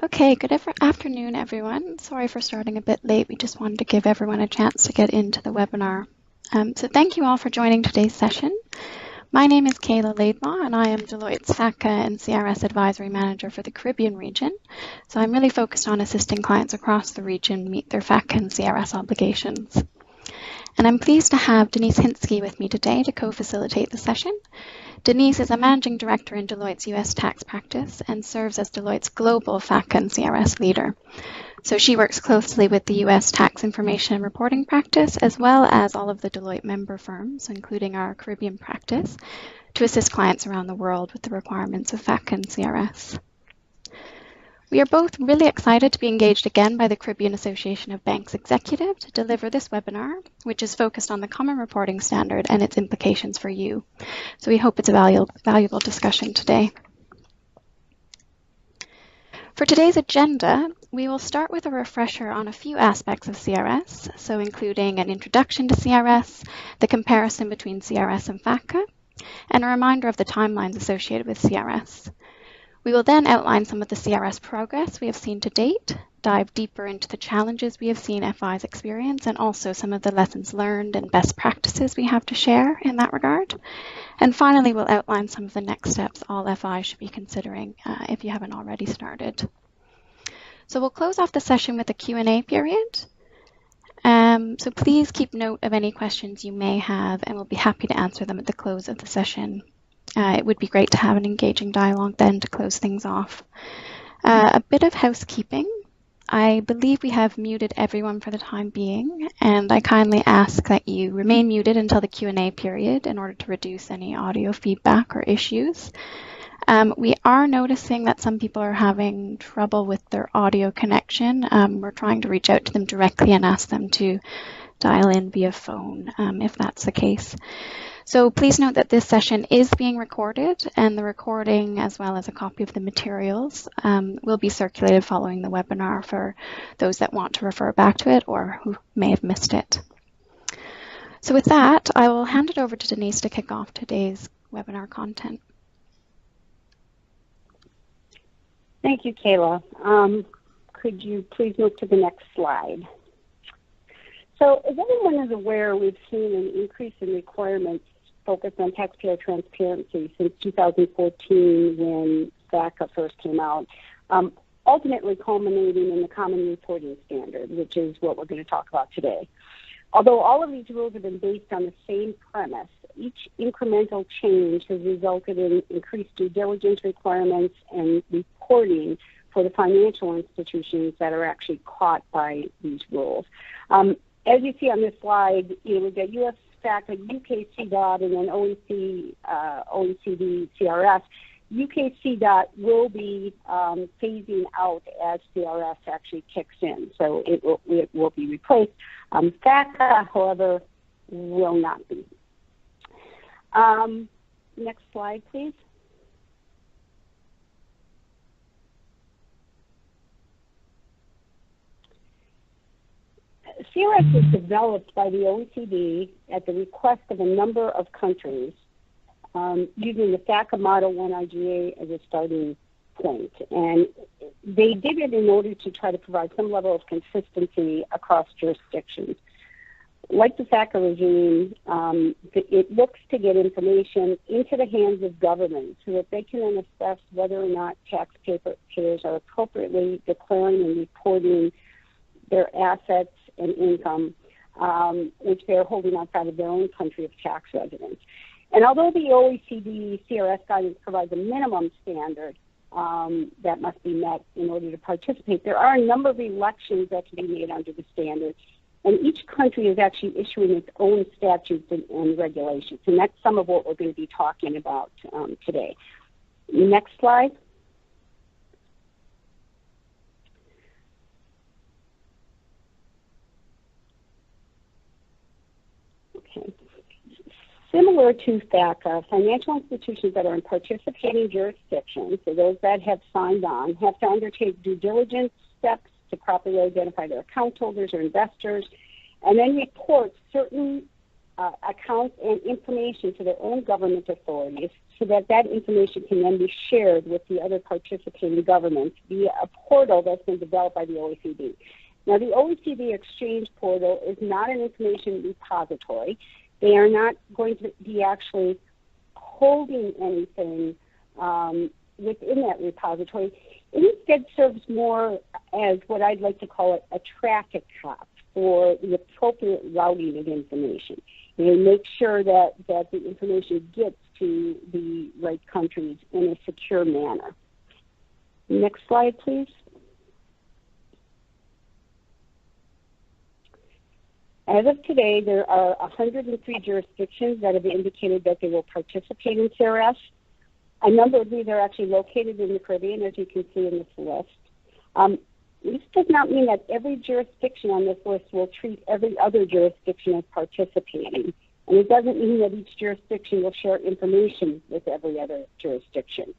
Okay, good afternoon, everyone. Sorry for starting a bit late. We just wanted to give everyone a chance to get into the webinar. So thank you all for joining today's session. My name is Kayla Laidlaw, and I am Deloitte's FATCA and CRS Advisory Manager for the Caribbean region. So I'm really focused on assisting clients across the region meet their FATCA and CRS obligations. And I'm pleased to have Denise Hintzke with me today to co-facilitate the session. Denise is a Managing Director in Deloitte's US tax practice and serves as Deloitte's global FATCA and CRS leader. So she works closely with the US tax information and reporting practice, as well as all of the Deloitte member firms, including our Caribbean practice, to assist clients around the world with the requirements of FATCA and CRS. We are both really excited to be engaged again by the Caribbean Association of Banks Executive to deliver this webinar, which is focused on the Common Reporting Standard and its implications for you. So we hope it's a valuable discussion today. For today's agenda, we will start with a refresher on a few aspects of CRS, so including an introduction to CRS, the comparison between CRS and FATCA, and a reminder of the timelines associated with CRS. We will then outline some of the CRS progress we have seen to date, dive deeper into the challenges we have seen FIs experience, and also some of the lessons learned and best practices we have to share in that regard. And finally, we'll outline some of the next steps all FIs should be considering if you haven't already started. So we'll close off the session with a Q&A period. So please keep note of any questions you may have, and we'll be happy to answer them at the close of the session. It would be great to have an engaging dialogue then to close things off. A bit of housekeeping. I believe we have muted everyone for the time being, and I kindly ask that you remain muted until the Q&A period in order to reduce any audio feedback or issues. We are noticing that some people are having trouble with their audio connection. We're trying to reach out to them directly and ask them to dial in via phone if that's the case. So please note that this session is being recorded, and the recording, as well as a copy of the materials, will be circulated following the webinar for those that want to refer back to it or who may have missed it. So with that, I will hand it over to Denise to kick off today's webinar content. Thank you, Kayla. Could you please move to the next slide? So as everyone is aware, we've seen an increase in requirements focused on taxpayer transparency since 2014 when FATCA first came out, ultimately culminating in the Common Reporting Standard, which is what we're going to talk about today. Although all of these rules have been based on the same premise, each incremental change has resulted in increased due diligence requirements and reporting for the financial institutions that are actually caught by these rules. As you see on this slide, we've got US FATCA, UK CDOT, and then OECD CRS. UK CDOT will be phasing out as CRS actually kicks in, so it will be replaced. FATCA, however, will not be. Next slide, please. CRS was developed by the OECD at the request of a number of countries using the FATCA Model 1 IGA as a starting point. And they did it in order to try to provide some level of consistency across jurisdictions. Like the FATCA regime, it looks to get information into the hands of governments so that they can assess whether or not taxpayers are appropriately declaring and reporting their assets and income, which they're holding outside of their own country of tax residence. And although the OECD CRS guidance provides a minimum standard that must be met in order to participate, there are a number of elections that can be made under the standard, and each country is actually issuing its own statutes and regulations, and that's some of what we're going to be talking about today. Next slide. Okay. Similar to FATCA, financial institutions that are in participating jurisdictions, so those that have signed on, have to undertake due diligence steps to properly identify their account holders or investors, and then report certain accounts and information to their own government authorities, so that that information can then be shared with the other participating governments via a portal that's been developed by the OECD. Now, the OECD Exchange portal is not an information repository. They are not going to be actually holding anything within that repository. It instead serves more as what I'd like to call it a traffic cop for the appropriate routing of information. Make sure that the information gets to the right countries in a secure manner. Next slide, please. As of today, there are 103 jurisdictions that have indicated that they will participate in CRS. A number of these are actually located in the Caribbean, as you can see in this list. This does not mean that every jurisdiction on this list will treat every other jurisdiction as participating. And it doesn't mean that each jurisdiction will share information with every other jurisdiction.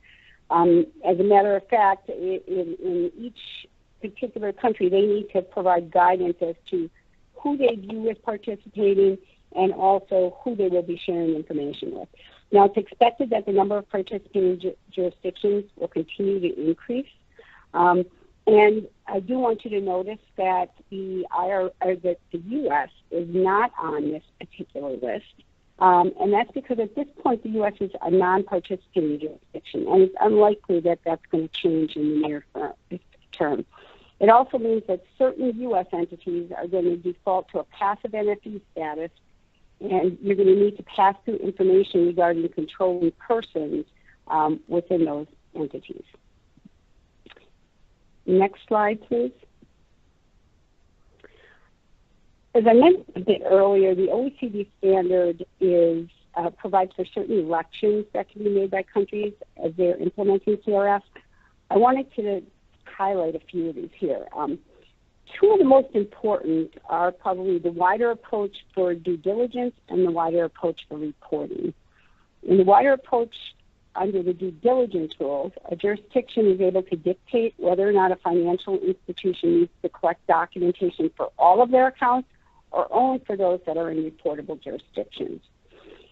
As a matter of fact, in each particular country, they need to provide guidance as to who they view as participating and also who they will be sharing information with. Now, it's expected that the number of participating jurisdictions will continue to increase. And I do want you to notice that the U.S. is not on this particular list. And that's because at this point, the U.S. is a non-participating jurisdiction, and it's unlikely that that's going to change in the near term. It also means that certain U.S. entities are going to default to a passive NFE status, and you're going to need to pass through information regarding controlling persons within those entities. Next slide, please. As I mentioned a bit earlier, the OECD standard provides for certain elections that can be made by countries as they're implementing CRS. I wanted to highlight a few of these here. Two of the most important are probably the wider approach for due diligence and the wider approach for reporting. In the wider approach, under the due diligence rules, a jurisdiction is able to dictate whether or not a financial institution needs to collect documentation for all of their accounts or only for those that are in reportable jurisdictions.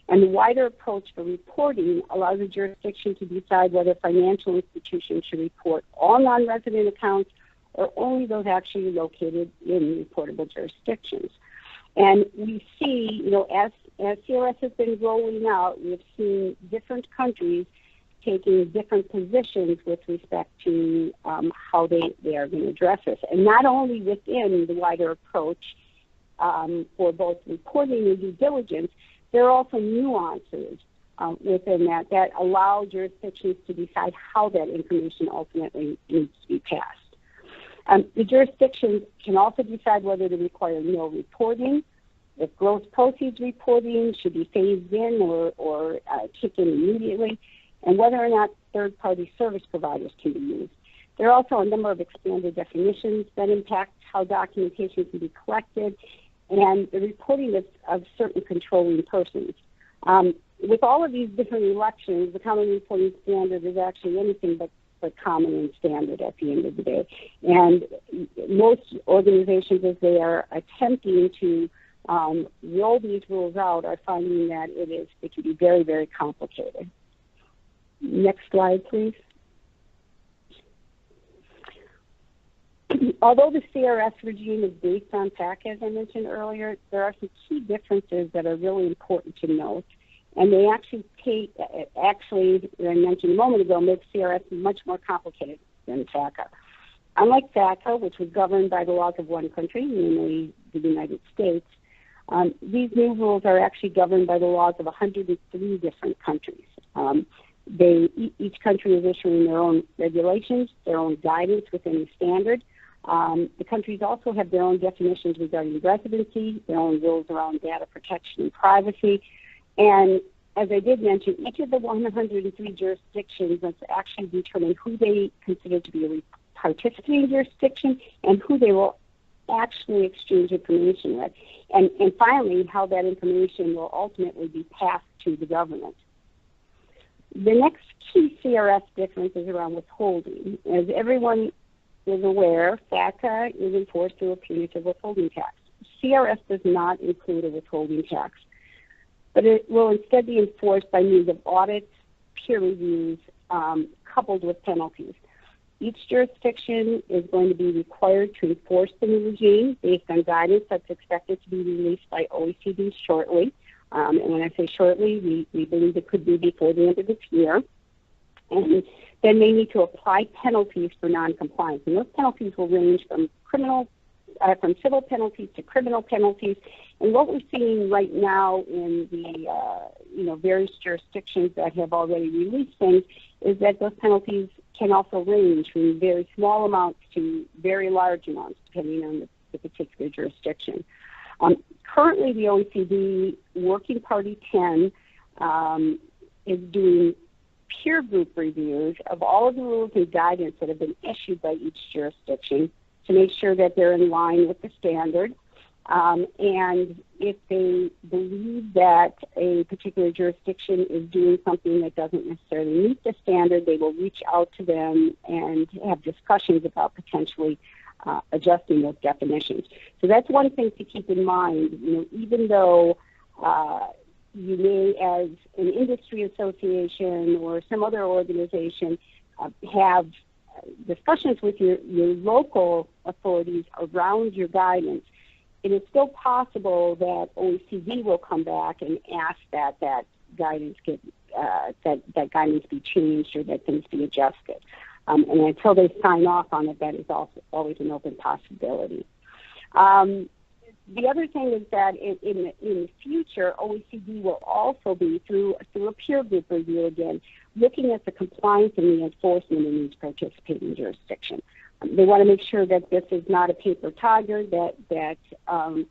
And the wider approach for reporting allows a jurisdiction to decide whether financial institutions should report all non-resident accounts or only those actually located in reportable jurisdictions. And we see, as CRS has been rolling out, we've seen different countries taking different positions with respect to how they are going to address this. And not only within the wider approach for both reporting and due diligence, there are also nuances within that allow jurisdictions to decide how that information ultimately needs to be passed. The jurisdictions can also decide whether to require no reporting, if gross proceeds reporting should be phased in or kick in immediately, and whether or not third-party service providers can be used. There are also a number of expanded definitions that impact how documentation can be collected and the reporting of certain controlling persons. With all of these different elections, the Common Reporting Standard is actually anything but common and standard at the end of the day. And most organizations, as they are attempting to roll these rules out, are finding that it can be very, very complicated. Next slide, please. Although the CRS regime is based on FATCA, as I mentioned earlier, there are some key differences that are really important to note. And they actually as I mentioned a moment ago, make CRS much more complicated than FATCA. Unlike FATCA, which was governed by the laws of one country, namely the United States, these new rules are actually governed by the laws of 103 different countries. Each country is issuing their own regulations, their own guidance within the standard. The countries also have their own definitions regarding residency, their own rules around data protection and privacy. And as I did mention, each of the 103 jurisdictions must actually determine who they consider to be a participating jurisdiction and who they will actually exchange information with. And finally, how that information will ultimately be passed to the government. The next key CRS difference is around withholding. As everyone is aware, FATCA is enforced through a punitive withholding tax. CRS does not include a withholding tax, but it will instead be enforced by means of audits, peer reviews coupled with penalties. Each jurisdiction is going to be required to enforce the new regime based on guidance that's expected to be released by OECD shortly. And when I say shortly, we believe it could be before the end of this year. And then they need to apply penalties for noncompliance. And those penalties will range from civil penalties to criminal penalties. And what we're seeing right now in the various jurisdictions that have already released things is that those penalties can also range from very small amounts to very large amounts, depending on the particular jurisdiction. Currently, the OECD Working Party 10 is doing peer group reviews of all of the rules and guidance that have been issued by each jurisdiction to make sure that they're in line with the standard. And if they believe that a particular jurisdiction is doing something that doesn't necessarily meet the standard, they will reach out to them and have discussions about potentially adjusting those definitions. So that's one thing to keep in mind. Even though you may, as an industry association or some other organization, have discussions with your local authorities around your guidance, it is still possible that OECD will come back and ask that guidance that guidance be changed or that things be adjusted. And until they sign off on it, that is also always an open possibility. The other thing is that in the future, OECD will also be, through a peer group review again, looking at the compliance and the enforcement in each participating jurisdiction. They want to make sure that this is not a paper tiger, that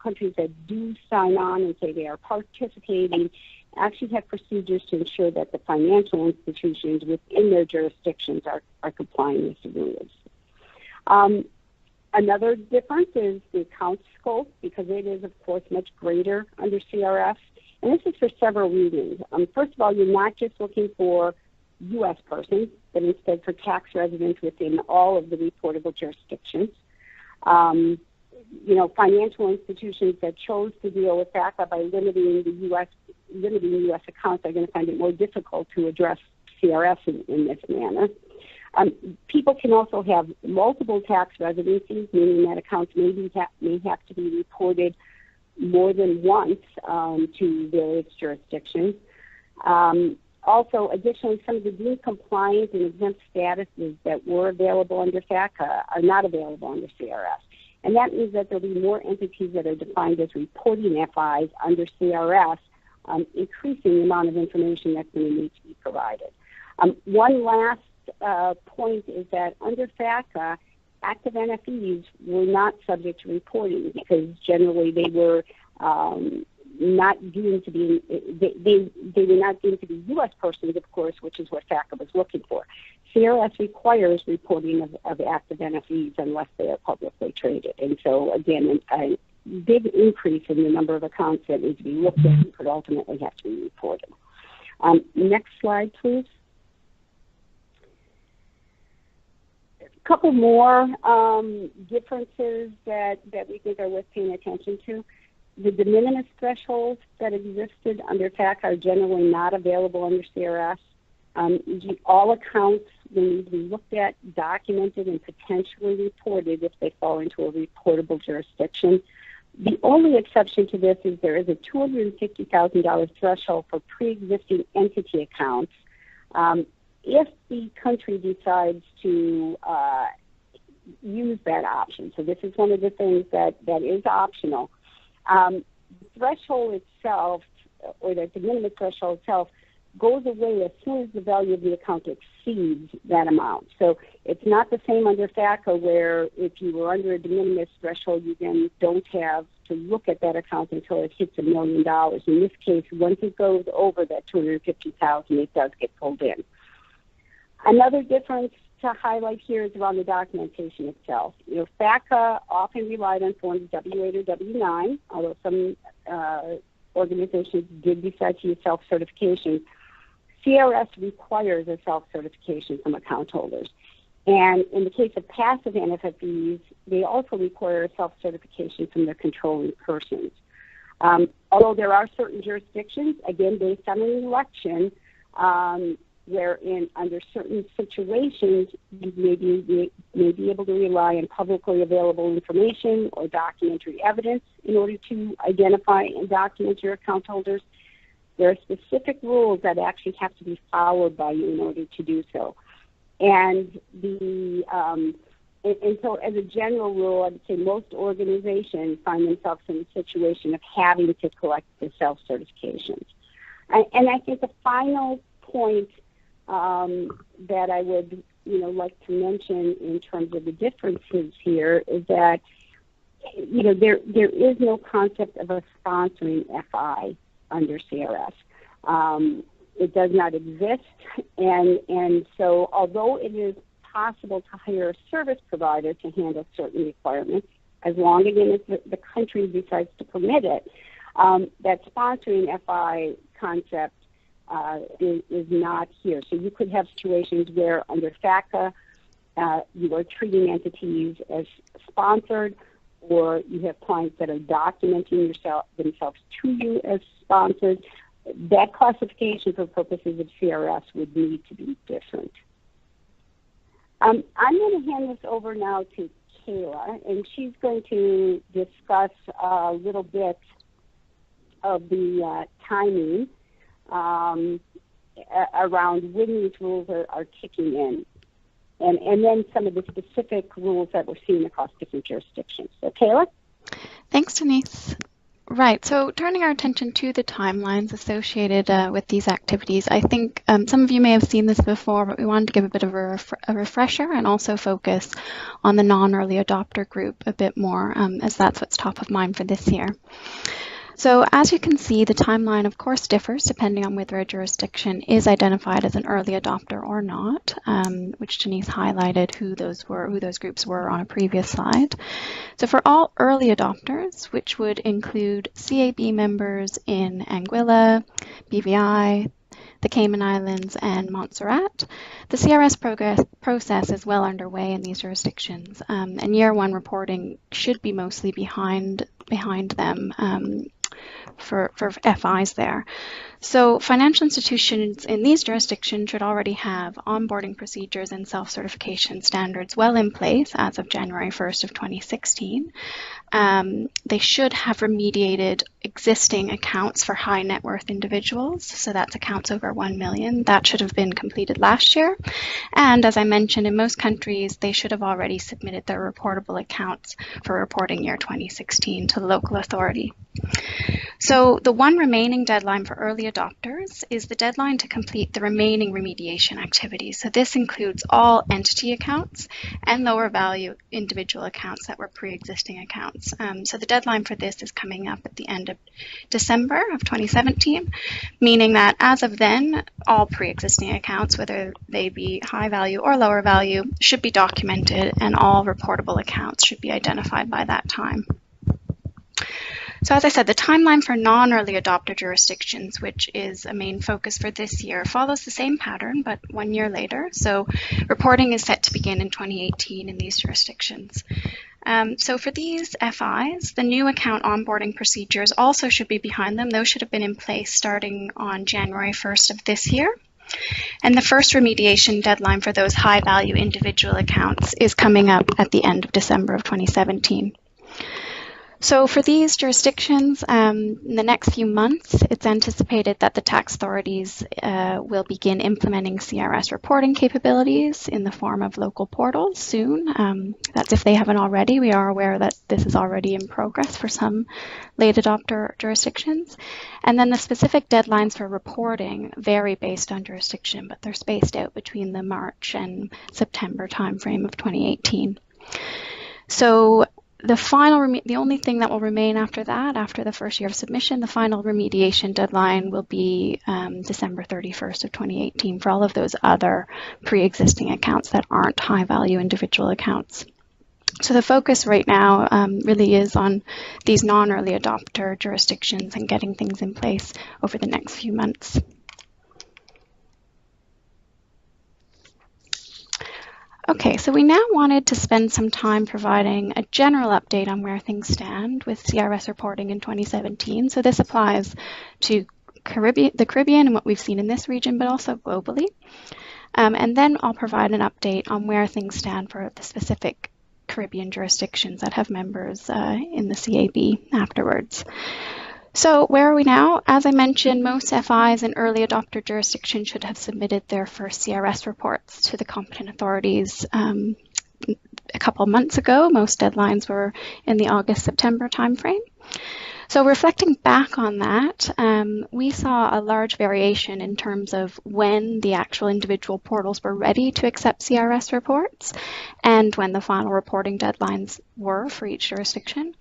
countries that do sign on and say they are participating actually have procedures to ensure that the financial institutions within their jurisdictions are complying with the rules. Another difference is the account scope, because it is, of course, much greater under CRS. And this is for several reasons. First of all, you're not just looking for U.S. persons, but instead for tax residents within all of the reportable jurisdictions. Financial institutions that chose to deal with FATCA by limiting U.S. accounts are going to find it more difficult to address CRS in this manner. People can also have multiple tax residencies, meaning that accounts may have to be reported more than once to various jurisdictions. Also, additionally, some of the deemed compliant and exempt statuses that were available under FATCA are not available under CRS. And that means that there will be more entities that are defined as reporting FIs under CRS, increasing the amount of information that's going to need to be provided. One last point is that under FATCA, active NFEs were not subject to reporting because generally they were not deemed to be they were not deemed to be U.S. persons, of course, which is what FATCA was looking for. CRS requires reporting of active NFEs unless they are publicly traded, and so again, a big increase in the number of accounts that need to be looked at and could ultimately have to be reported. Next slide, please. A couple more differences that we think are worth paying attention to. The de minimis thresholds that existed under FATCA are generally not available under CRS. All accounts will need to be looked at, documented, and potentially reported if they fall into a reportable jurisdiction. The only exception to this is there is a $250,000 threshold for pre-existing entity accounts. If the country decides to use that option. So this is one of the things that is optional. The threshold itself, or the de minimis threshold itself, goes away as soon as the value of the account exceeds that amount. So it's not the same under FATCA where if you were under a de minimis threshold, you then don't have to look at that account until it hits $1 million. In this case, once it goes over that $250,000, it does get pulled in. Another difference to highlight here is around the documentation itself. FATCA often relied on forms W8 or W9, although some organizations did decide to use self-certification. CRS requires a self-certification from account holders. And in the case of passive NFFEs, they also require a self-certification from their controlling persons. Although there are certain jurisdictions, again, based on an election, wherein under certain situations you may be able to rely on publicly available information or documentary evidence in order to identify and document your account holders. There are specific rules that actually have to be followed by you in order to do so. And so as a general rule, I would say most organizations find themselves in a situation of having to collect the self-certifications. And I think the final point that I would like to mention in terms of the differences here is that there is no concept of a sponsoring FI under CRS. It does not exist, and so although it is possible to hire a service provider to handle certain requirements, as long again as the country decides to permit it, that sponsoring FI concept is not here. So you could have situations where under FATCA you are treating entities as sponsored, or you have clients that are documenting themselves to you as sponsored. That classification for purposes of CRS would need to be different. I'm going to hand this over now to Kayla, and she's going to discuss a little bit of the timing around when these rules are kicking in, and then some of the specific rules that we're seeing across different jurisdictions. So, Kayla? Thanks, Denise. Right, so turning our attention to the timelines associated with these activities, I think some of you may have seen this before, but we wanted to give a bit of a refresher and also focus on the non-early adopter group a bit more, as that's what's top of mind for this year. So as you can see, the timeline, of course, differs depending on whether a jurisdiction is identified as an early adopter or not, which Denise highlighted who those groups were on a previous slide. So for all early adopters, which would include CAB members in Anguilla, BVI, the Cayman Islands, and Montserrat, the CRS Progress process is well underway in these jurisdictions, and year one reporting should be mostly behind them for FIs there. So financial institutions in these jurisdictions should already have onboarding procedures and self-certification standards well in place as of January 1st of 2016. They should have remediated existing accounts for high net worth individuals, so that's accounts over 1 million. That should have been completed last year. And as I mentioned, in most countries, they should have already submitted their reportable accounts for reporting year 2016 to the local authority. So the one remaining deadline for early adopters is the deadline to complete the remaining remediation activities. So this includes all entity accounts and lower value individual accounts that were pre-existing accounts. So the deadline for this is coming up at the end of December of 2017, meaning that as of then, all pre-existing accounts, whether they be high value or lower value, should be documented, and all reportable accounts should be identified by that time. So as I said, the timeline for non-early adopter jurisdictions, which is a main focus for this year, follows the same pattern, but 1 year later. So reporting is set to begin in 2018 in these jurisdictions. So for these FIs, the new account onboarding procedures also should be behind them. Those should have been in place starting on January 1st of this year. And the first remediation deadline for those high value individual accounts is coming up at the end of December of 2017. So for these jurisdictions, in the next few months, it's anticipated that the tax authorities will begin implementing CRS reporting capabilities in the form of local portals soon. That's if they haven't already. We are aware that this is already in progress for some late adopter jurisdictions. And then the specific deadlines for reporting vary based on jurisdiction, but they're spaced out between the March and September timeframe of 2018. So the only thing that will remain after that, after the first year of submission, the final remediation deadline will be December 31st of 2018 for all of those other pre-existing accounts that aren't high-value individual accounts. So the focus right now really is on these non-early adopter jurisdictions and getting things in place over the next few months. Okay, so we now wanted to spend some time providing a general update on where things stand with CRS reporting in 2017. So this applies to the Caribbean and what we've seen in this region, but also globally. And then I'll provide an update on where things stand for the specific Caribbean jurisdictions that have members in the CAB afterwards. So where are we now? As I mentioned, most FIs in early adopter jurisdictions should have submitted their first CRS reports to the competent authorities a couple months ago. Most deadlines were in the August-September timeframe. So reflecting back on that, we saw a large variation in terms of when the actual individual portals were ready to accept CRS reports and when the final reporting deadlines were for each jurisdiction.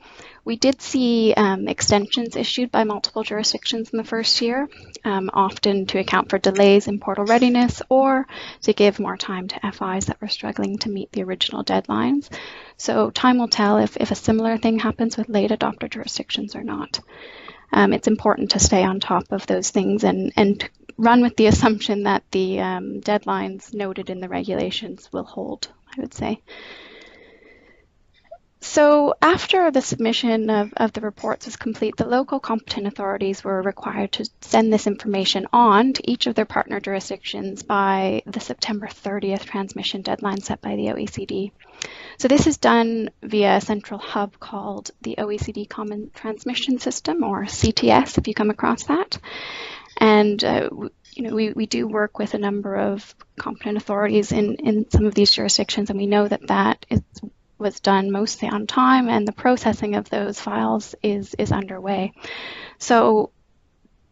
We did see extensions issued by multiple jurisdictions in the first year, often to account for delays in portal readiness or to give more time to FIs that were struggling to meet the original deadlines. So time will tell if a similar thing happens with late adopter jurisdictions or not. It's important to stay on top of those things and run with the assumption that the deadlines noted in the regulations will hold, I would say. So after the submission of the reports was complete, the local competent authorities were required to send this information on to each of their partner jurisdictions by the September 30th transmission deadline set by the OECD. So this is done via a central hub called the OECD Common Transmission System, or CTS, if you come across that. And we do work with a number of competent authorities in some of these jurisdictions, and we know that was done mostly on time, and the processing of those files is underway. So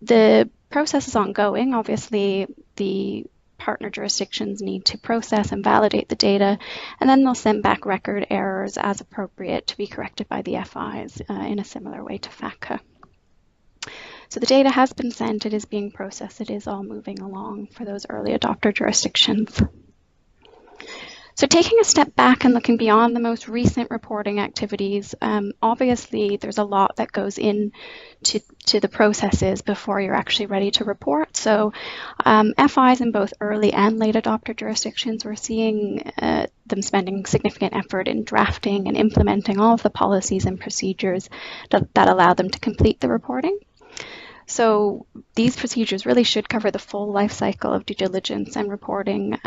the process is ongoing. Obviously, the partner jurisdictions need to process and validate the data, and then they'll send back record errors as appropriate to be corrected by the FIs in a similar way to FATCA. So the data has been sent, it is being processed, it is all moving along for those early adopter jurisdictions. So taking a step back and looking beyond the most recent reporting activities, obviously there's a lot that goes into the processes before you're actually ready to report. So FIs in both early and late adopter jurisdictions, we're seeing them spending significant effort in drafting and implementing all of the policies and procedures that allow them to complete the reporting. So these procedures really should cover the full life cycle of due diligence and reporting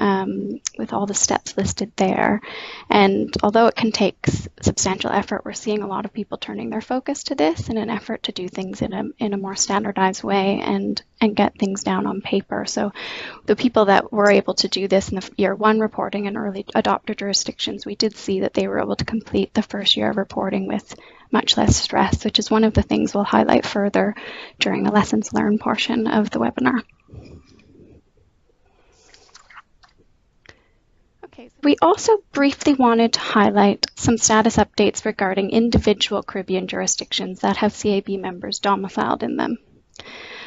with all the steps listed there. And although it can take substantial effort, we're seeing a lot of people turning their focus to this in an effort to do things in a more standardized way and get things down on paper. So the people that were able to do this in the year one reporting in early adopter jurisdictions, we did see that they were able to complete the first year of reporting with much less stress, which is one of the things we'll highlight further during the lessons learned portion of the webinar. Okay, so we also briefly wanted to highlight some status updates regarding individual Caribbean jurisdictions that have CAB members domiciled in them.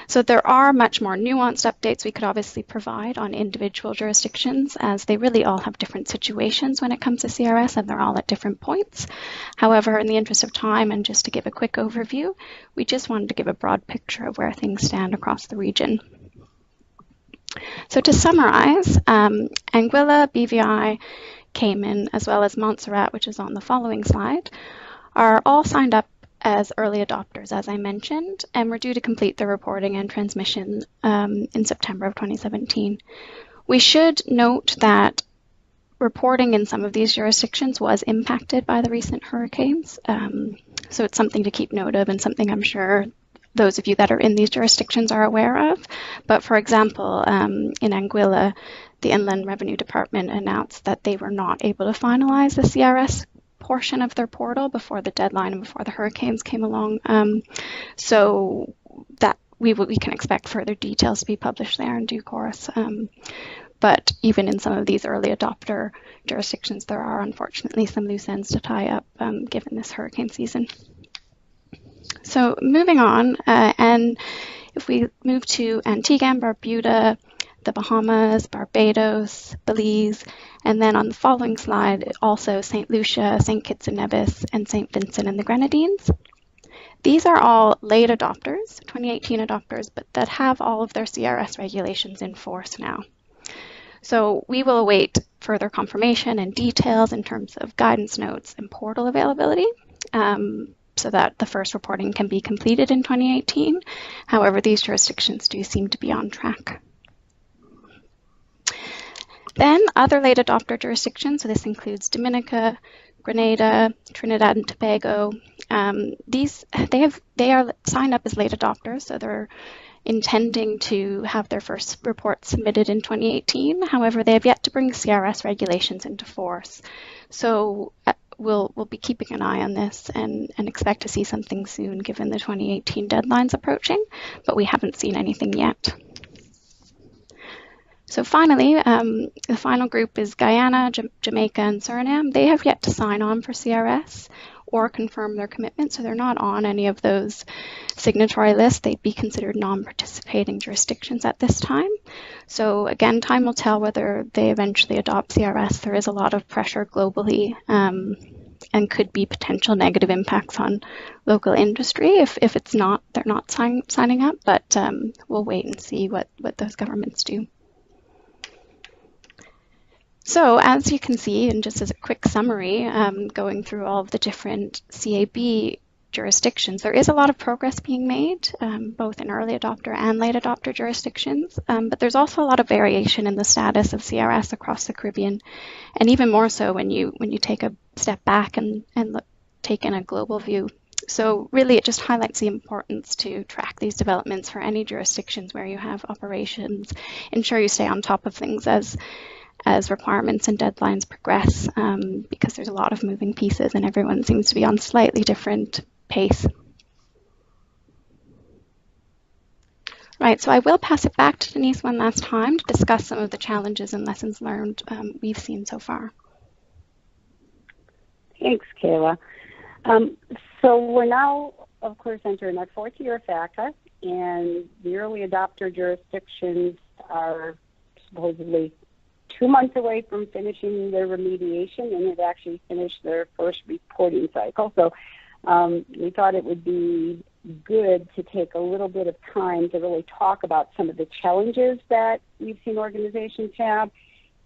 So there are much more nuanced updates we could obviously provide on individual jurisdictions, as they really all have different situations when it comes to CRS, and they're all at different points. However, in the interest of time and just to give a quick overview, we just wanted to give a broad picture of where things stand across the region. So to summarize, Anguilla, BVI, Cayman, as well as Montserrat, which is on the following slide, are all signed up as early adopters, as I mentioned, and we're due to complete the reporting and transmission in September of 2017. We should note that reporting in some of these jurisdictions was impacted by the recent hurricanes, so it's something to keep note of and something I'm sure those of you that are in these jurisdictions are aware of. But for example, in Anguilla, the Inland Revenue Department announced that they were not able to finalize the CRS portion of their portal before the deadline and before the hurricanes came along. So that we can expect further details to be published there in due course. But even in some of these early adopter jurisdictions, there are unfortunately some loose ends to tie up given this hurricane season. So moving on, and if we move to Antigua and Barbuda, the Bahamas, Barbados, Belize, and then on the following slide, also St. Lucia, St. Kitts and Nevis, and St. Vincent and the Grenadines. These are all late adopters, 2018 adopters, but that have all of their CRS regulations in force now. So we will await further confirmation and details in terms of guidance notes and portal availability. so that the first reporting can be completed in 2018. However, these jurisdictions do seem to be on track. Then other late adopter jurisdictions, so this includes Dominica, Grenada, Trinidad and Tobago. They are signed up as late adopters, so they're intending to have their first report submitted in 2018. However, they have yet to bring CRS regulations into force. So we'll be keeping an eye on this and expect to see something soon given the 2018 deadlines approaching, but we haven't seen anything yet. So finally, the final group is Guyana, Jamaica, and Suriname. They have yet to sign on for CRS or confirm their commitment, so they're not on any of those signatory lists. They'd be considered non-participating jurisdictions at this time. So again, time will tell whether they eventually adopt CRS. There is a lot of pressure globally and could be potential negative impacts on local industry if they're not signing up, but we'll wait and see what those governments do. So as you can see, and just as a quick summary, going through all of the different CAB jurisdictions, there is a lot of progress being made, both in early adopter and late adopter jurisdictions, but there's also a lot of variation in the status of CRS across the Caribbean, and even more so when you take a step back and take in a global view. So really it just highlights the importance to track these developments for any jurisdictions where you have operations, ensure you stay on top of things as requirements and deadlines progress, because there's a lot of moving pieces and everyone seems to be on slightly different pace. Right, so I will pass it back to Denise one last time to discuss some of the challenges and lessons learned we've seen so far. Thanks, Kayla. So we're now, of course, entering our fourth year of FATCA, and the early adopter jurisdictions are supposedly 2 months away from finishing their remediation and have actually finished their first reporting cycle. So we thought it would be good to take a little bit of time to really talk about some of the challenges that we've seen organizations have,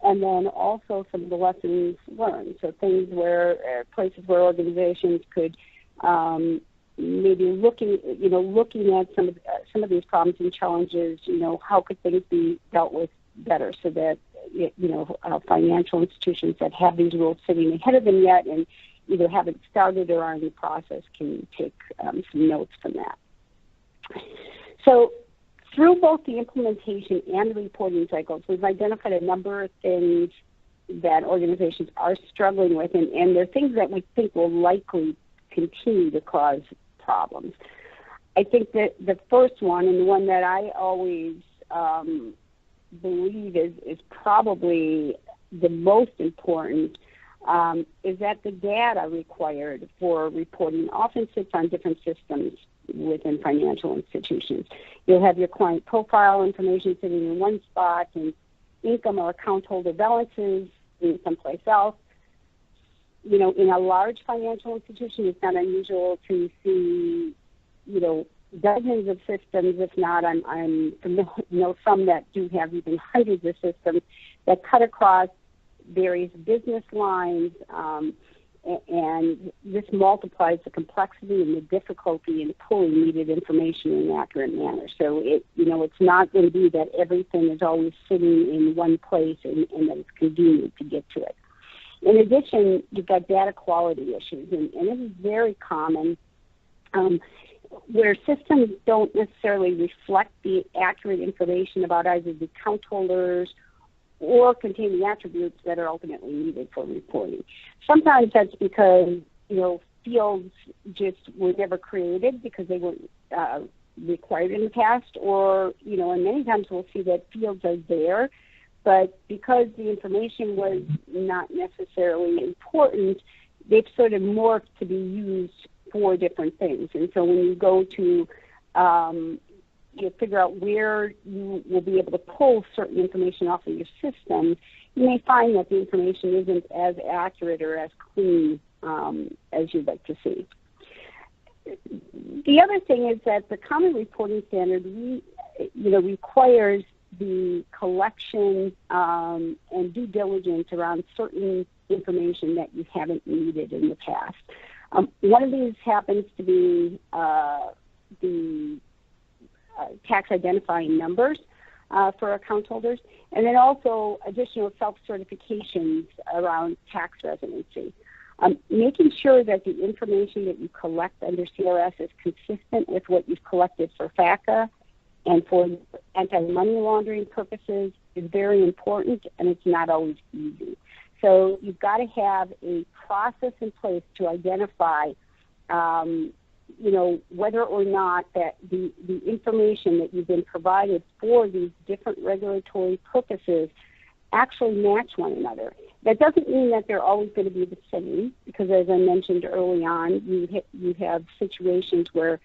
and then also some of the lessons learned. So things where, places where organizations could maybe looking at some of these problems and challenges, how could things be dealt with better so that financial institutions that have these rules sitting ahead of them yet and either haven't started or are in the process can take some notes from that. So through both the implementation and the reporting cycles, we've identified a number of things that organizations are struggling with, and they're things that we think will likely continue to cause problems. I think that the first one, and the one that I always believe is probably the most important, is that the data required for reporting often sits on different systems within financial institutions. You'll have your client profile information sitting in one spot and income or account holder balances in someplace else. In a large financial institution, it's not unusual to see, dozens of systems, if not, I'm familiar, some that do have even hundreds of systems that cut across various business lines, and this multiplies the complexity and the difficulty in pulling needed information in an accurate manner. So it's not going to be that everything is always sitting in one place and that it's convenient to get to it. In addition, you've got data quality issues, and this is very common, where systems don't necessarily reflect the accurate information about either the account holders or contain the attributes that are ultimately needed for reporting. Sometimes that's because, fields just were never created because they weren't required in the past, or, and many times we'll see that fields are there, but because the information was not necessarily important, they've sort of morphed to be used for different things. And so when you go to figure out where you will be able to pull certain information off of your system, you may find that the information isn't as accurate or as clean as you'd like to see. The other thing is that the Common Reporting Standard requires the collection and due diligence around certain information that you haven't needed in the past. One of these happens to be the tax identifying numbers for account holders, and then also additional self-certifications around tax residency. Making sure that the information that you collect under CRS is consistent with what you've collected for FATCA and for anti-money laundering purposes is very important, and it's not always easy. So you've got to have a process in place to identify, whether or not that the information that you've been provided for these different regulatory purposes actually match one another. That doesn't mean that they're always going to be the same, because as I mentioned early on, you have situations where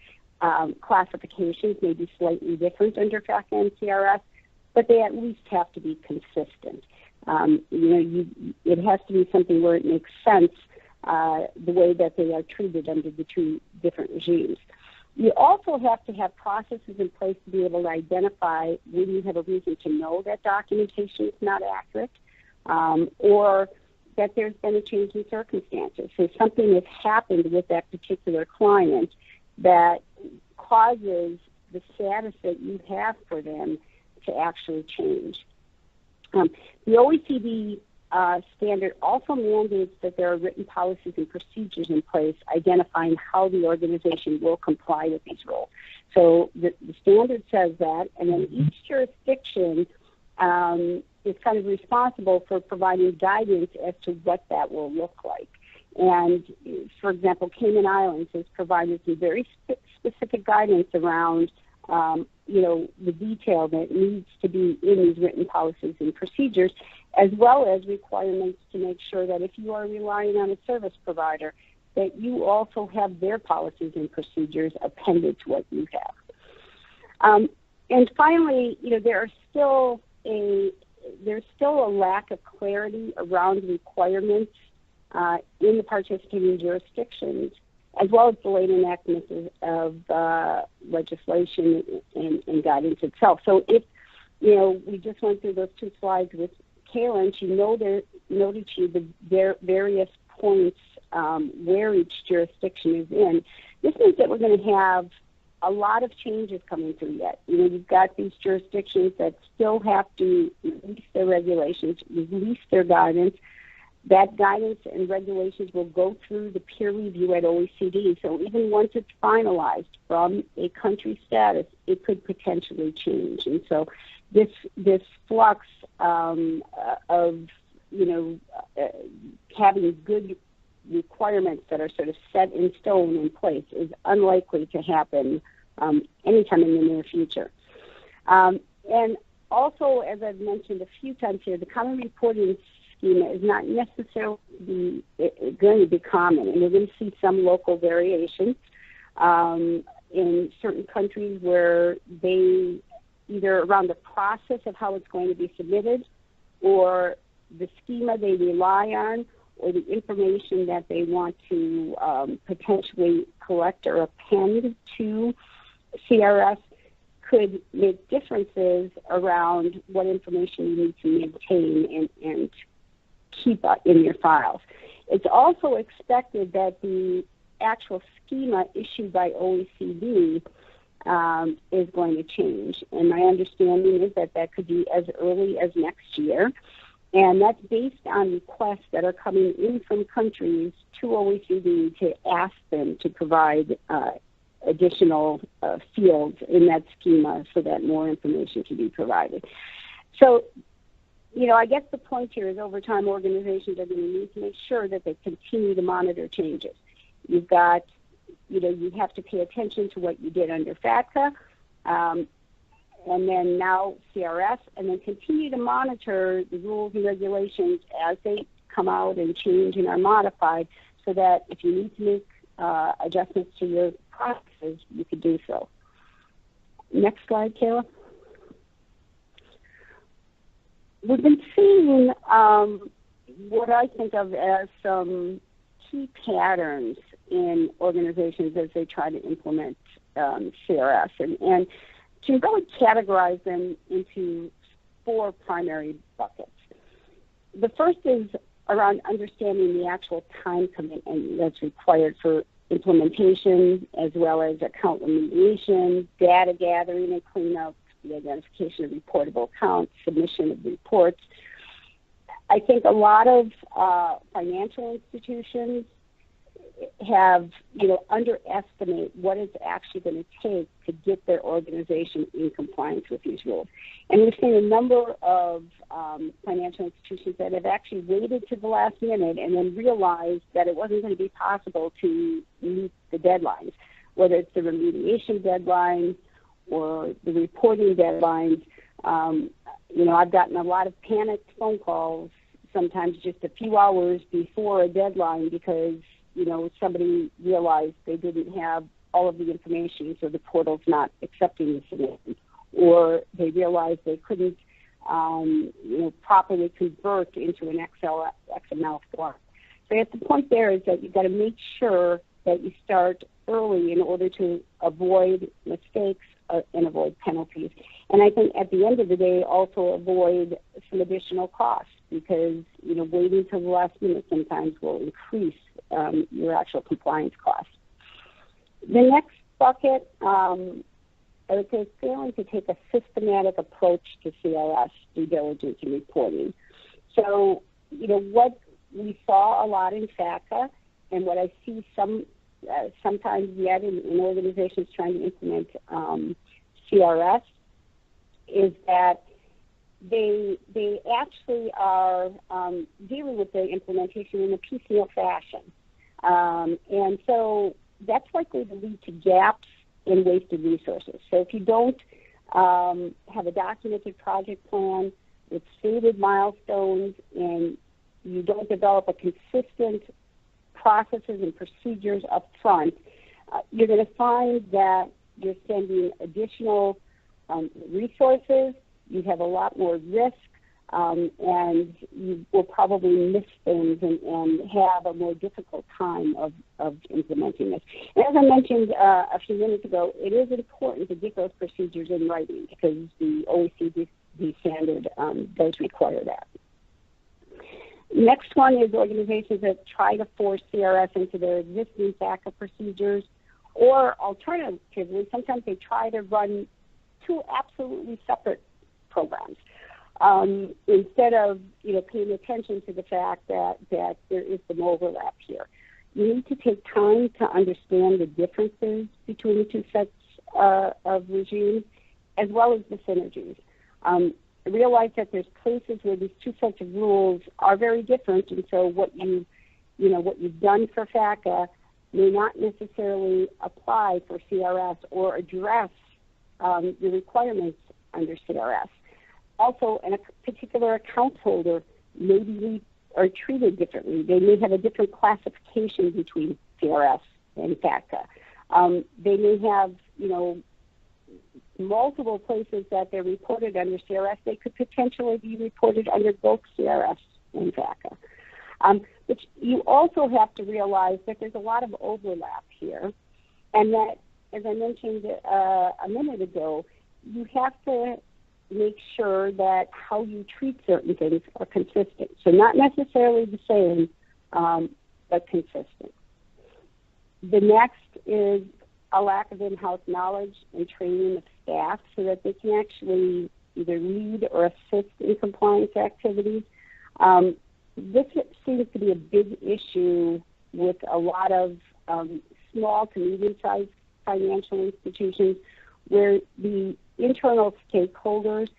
classifications may be slightly different under FATCA and CRS, but they at least have to be consistent. It has to be something where it makes sense the way that they are treated under the two different regimes. You also have to have processes in place to be able to identify when you have a reason to know that documentation is not accurate, or that there's been a change in circumstances. So something has happened with that particular client that causes the status that you have for them to actually change. The OECD standard also mandates that there are written policies and procedures in place identifying how the organization will comply with these rules. So the standard says that, and then each jurisdiction is kind of responsible for providing guidance as to what that will look like. And, for example, Cayman Islands has provided some very specific guidance around the detail that needs to be in these written policies and procedures, as well as requirements to make sure that if you are relying on a service provider, that you also have their policies and procedures appended to what you have. And finally, there's still a lack of clarity around requirements in the participating jurisdictions, as well as delayed enactment of legislation and guidance itself. So if, we just went through those two slides with Kayla, and she noted the various points where each jurisdiction is in. This means that we're going to have a lot of changes coming through yet. You've got these jurisdictions that still have to release their regulations, release their guidance. That guidance and regulations will go through the peer review at OECD. So even once it's finalized from a country status, it could potentially change. And so this flux of having good requirements that are sort of set in stone in place is unlikely to happen anytime in the near future. And also, as I've mentioned a few times here, the common reporting schema is not necessarily going to be common, and we're going to see some local variations in certain countries where they either around the process of how it's going to be submitted, or the schema they rely on, or the information that they want to potentially collect or append to CRS could make differences around what information you need to maintain and keep in your files. It's also expected that the actual schema issued by OECD is going to change, and my understanding is that could be as early as next year. And that's based on requests that are coming in from countries to OECD to ask them to provide additional fields in that schema so that more information can be provided. So, I guess the point here is over time organizations are going to need to make sure that they continue to monitor changes. You've got, you have to pay attention to what you did under FATCA, and then now CRS, and then continue to monitor the rules and regulations as they come out and change and are modified, so that if you need to make adjustments to your processes, you could do so. Next slide, Kayla. We've been seeing what I think of as some key patterns in organizations as they try to implement CRS, and to really categorize them into four primary buckets. The first is around understanding the actual time commitment that's required for implementation, as well as account remediation, data gathering and cleanup, the identification of reportable accounts, submission of reports. I think a lot of financial institutions have, underestimate what it's actually going to take to get their organization in compliance with these rules. And we've seen a number of financial institutions that have actually waited to the last minute and then realized that it wasn't going to be possible to meet the deadlines, whether it's the remediation deadline or the reporting deadlines. I've gotten a lot of panicked phone calls, sometimes just a few hours before a deadline, because somebody realized they didn't have all of the information, so the portal's not accepting the submission, or they realized they couldn't, properly convert into an XML form. So at the point there is that you've got to make sure that you start early in order to avoid mistakes and avoid penalties. And I think at the end of the day, also avoid some additional costs, because, waiting till the last minute sometimes will increase your actual compliance costs. The next bucket, I would say, is failing to take a systematic approach to CRS due diligence and reporting. So, what we saw a lot in FATCA, and what I see sometimes yet in organizations trying to implement CRS, is that they actually are dealing with the implementation in a piecemeal fashion. And so that's likely to lead to gaps in wasted resources. So if you don't have a documented project plan with stated milestones, and you don't develop a consistent processes and procedures up front, you're going to find that you're spending additional resources, you have a lot more risk, and you will probably miss things and have a more difficult time of implementing this. And as I mentioned a few minutes ago, it is important to get those procedures in writing, because the OECD standard does require that. Next one is organizations that try to force CRS into their existing FATCA procedures, or alternatively, sometimes they try to run two absolutely separate programs instead of paying attention to the fact that there is some overlap here. You need to take time to understand the differences between the two sets of regimes, as well as the synergies. Realize that there's places where these two sets of rules are very different, and so what you've done for FATCA may not necessarily apply for CRS or address the requirements under CRS. Also, a particular account holder maybe are treated differently. They may have a different classification between CRS and FATCA. They may have, multiple places that they're reported under CRS. They could potentially be reported under both CRS and FATCA. But you also have to realize that there's a lot of overlap here, and that, as I mentioned a minute ago, you have to make sure that how you treat certain things are consistent. So not necessarily the same, but consistent. The next is a lack of in-house knowledge and training of staff so that they can actually either lead or assist in compliance activities. This seems to be a big issue with a lot of small to medium-sized financial institutions, where the internal stakeholders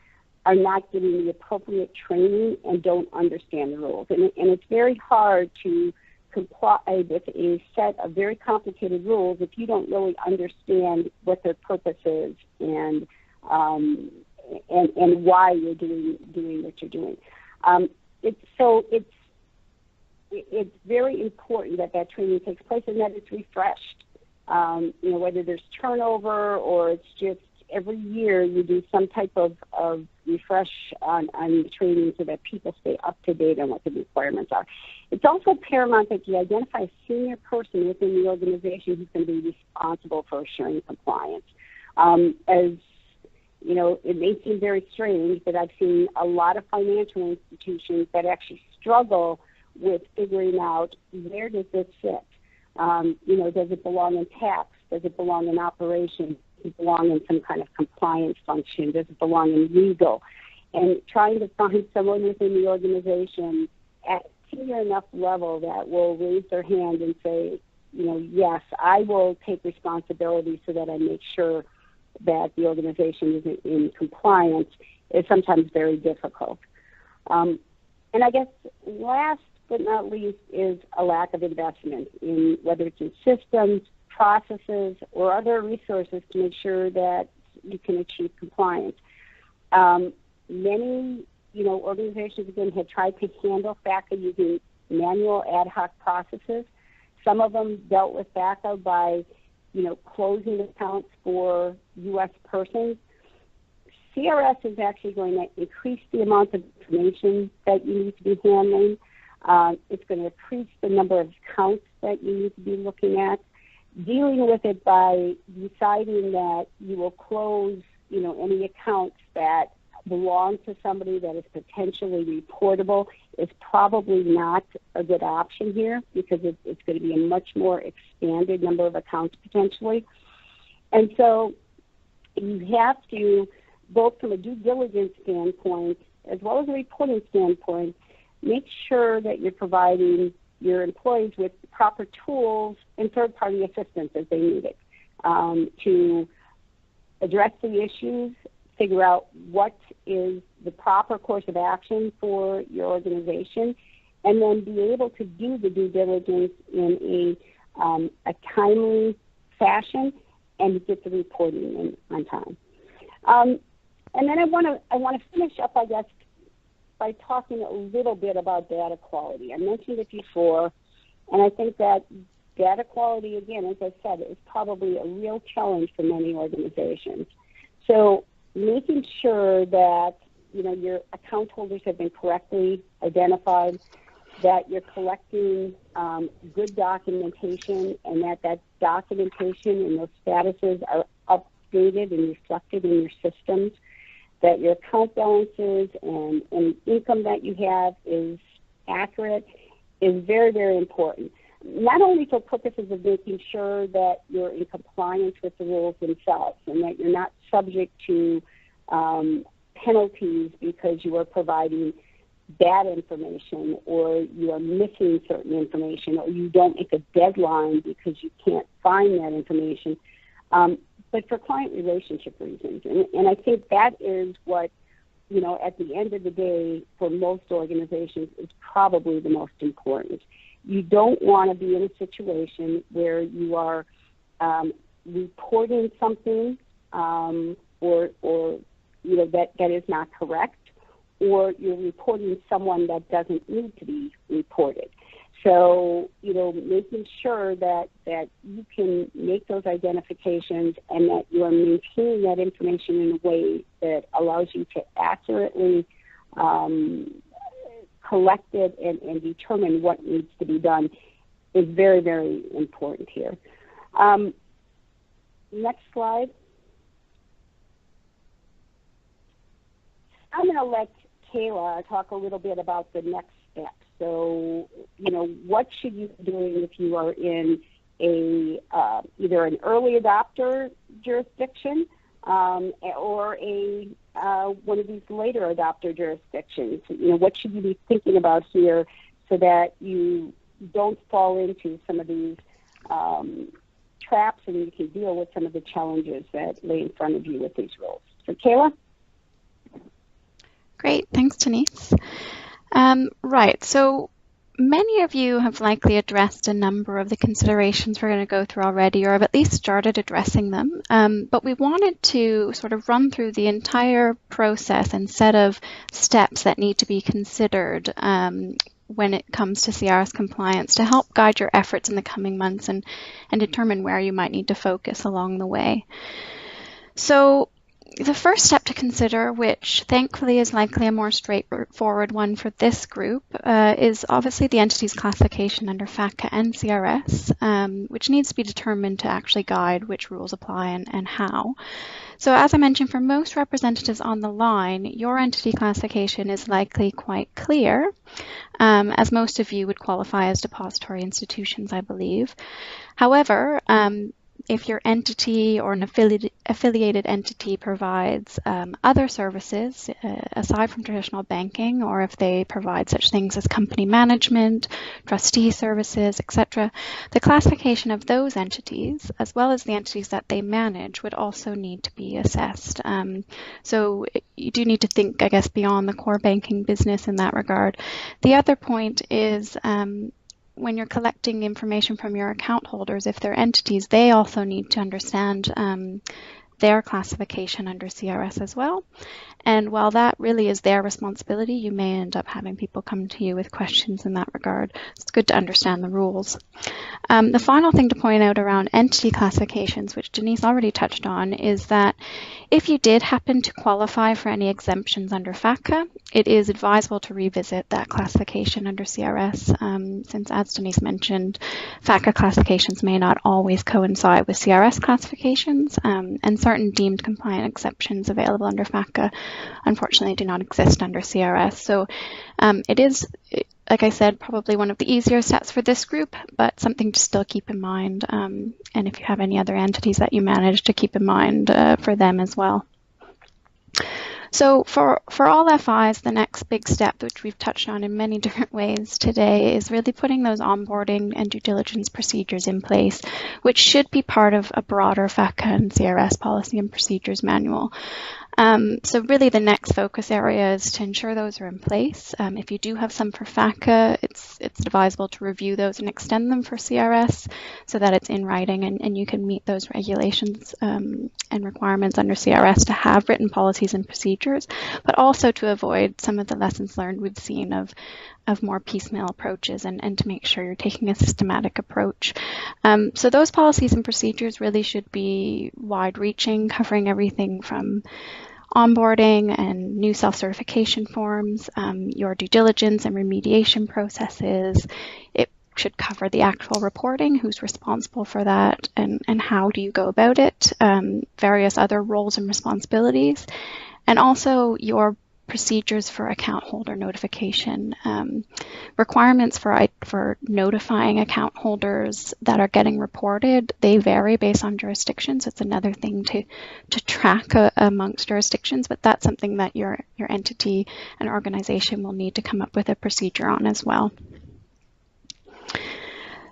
are not getting the appropriate training and don't understand the rules. And it's very hard to comply with a set of very complicated rules if you don't really understand what their purpose is and why you're doing what you're doing. It's very important that training takes place and that it's refreshed. Whether there's turnover or it's just every year you do some type of refresh on the training so that people stay up to date on what the requirements are. It's also paramount that you identify a senior person within the organization who's going to be responsible for assuring compliance. It may seem very strange, but I've seen a lot of financial institutions that actually struggle with figuring out where does this fit. Does it belong in tax? Does it belong in operations? Does it belong in some kind of compliance function? Does it belong in legal? And trying to find someone within the organization at senior enough level that will raise their hand and say, yes, I will take responsibility so that I make sure that the organization is in compliance is sometimes very difficult. And I guess last but not least is a lack of investment in whether it's in systems, processes, or other resources to make sure that you can achieve compliance. Many, organizations, again, have tried to handle FATCA using manual ad hoc processes. Some of them dealt with FATCA by, closing accounts for U.S. persons. CRS is actually going to increase the amount of information that you need to be handling. It's going to increase the number of accounts that you need to be looking at. Dealing with it by deciding that you will close, any accounts that belong to somebody that is potentially reportable is probably not a good option here because it's going to be a much more expanded number of accounts potentially. And so you have to, both from a due diligence standpoint as well as a reporting standpoint, make sure that you're providing your employees with the proper tools and third-party assistance as they need it to address the issues, figure out what is the proper course of action for your organization, and then be able to do the due diligence in a timely fashion and get the reporting in on time. And then I want to finish up, I guess, by talking a little bit about data quality. I mentioned it before, and I think that data quality, again, as I said, is probably a real challenge for many organizations. So making sure that your account holders have been correctly identified, that you're collecting good documentation, and that documentation and those statuses are updated and reflected in your systems, that your account balances and any income that you have is accurate, is very, very important. Not only for purposes of making sure that you're in compliance with the rules themselves and that you're not subject to penalties because you are providing bad information or you are missing certain information or you don't make a deadline because you can't find that information, but for client relationship reasons. And I think that is what, at the end of the day, for most organizations, is probably the most important. You don't want to be in a situation where you are reporting something or that is not correct, or you're reporting someone that doesn't need to be reported. So, making sure that you can make those identifications and that you are maintaining that information in a way that allows you to accurately collect it and determine what needs to be done is very, very important here. Next slide. I'm going to let Kayla talk a little bit about the next steps. So, what should you be doing if you are in a either an early adopter jurisdiction or a one of these later adopter jurisdictions? What should you be thinking about here so that you don't fall into some of these traps and you can deal with some of the challenges that lay in front of you with these rules? So, Kayla? Great, thanks, Denise. Right, so many of you have likely addressed a number of the considerations we're going to go through already, or have at least started addressing them. But we wanted to sort of run through the entire process and set of steps that need to be considered when it comes to CRS compliance to help guide your efforts in the coming months and determine where you might need to focus along the way. So the first step to consider, which thankfully is likely a more straightforward one for this group, is obviously the entity's classification under FATCA and CRS, which needs to be determined to actually guide which rules apply and how. So as I mentioned, for most representatives on the line, your entity classification is likely quite clear, as most of you would qualify as depository institutions, I believe. However, if your entity or an affiliated entity provides other services aside from traditional banking, or if they provide such things as company management, trustee services, etc., the classification of those entities, as well as the entities that they manage, would also need to be assessed. So you do need to think, I guess, beyond the core banking business in that regard. The other point is when you're collecting information from your account holders, if they're entities, they also need to understand their classification under CRS as well. And while that really is their responsibility, you may end up having people come to you with questions in that regard. It's good to understand the rules. The final thing to point out around entity classifications, which Denise already touched on, is that if you did happen to qualify for any exemptions under FATCA, it is advisable to revisit that classification under CRS, since, as Denise mentioned, FATCA classifications may not always coincide with CRS classifications, and certain deemed compliant exceptions available under FATCA unfortunately do not exist under CRS. So it is, like I said, probably one of the easier sets for this group, but something to still keep in mind. And if you have any other entities that you manage, to keep in mind for them as well. So for all FIs, the next big step, which we've touched on in many different ways today, is really putting those onboarding and due diligence procedures in place, which should be part of a broader FATCA and CRS policy and procedures manual. So really the next focus area is to ensure those are in place. If you do have some for FATCA, it's advisable to review those and extend them for CRS so that it's in writing and you can meet those regulations and requirements under CRS to have written policies and procedures, but also to avoid some of the lessons learned we've seen of more piecemeal approaches and to make sure you're taking a systematic approach. So those policies and procedures really should be wide-reaching, covering everything from onboarding and new self-certification forms, your due diligence and remediation processes. It should cover the actual reporting, who's responsible for that, and how do you go about it, various other roles and responsibilities, and also your procedures for account holder notification, requirements for notifying account holders that are getting reported. They vary based on jurisdictions. It's another thing to track amongst jurisdictions, but that's something that your entity and organization will need to come up with a procedure on as well.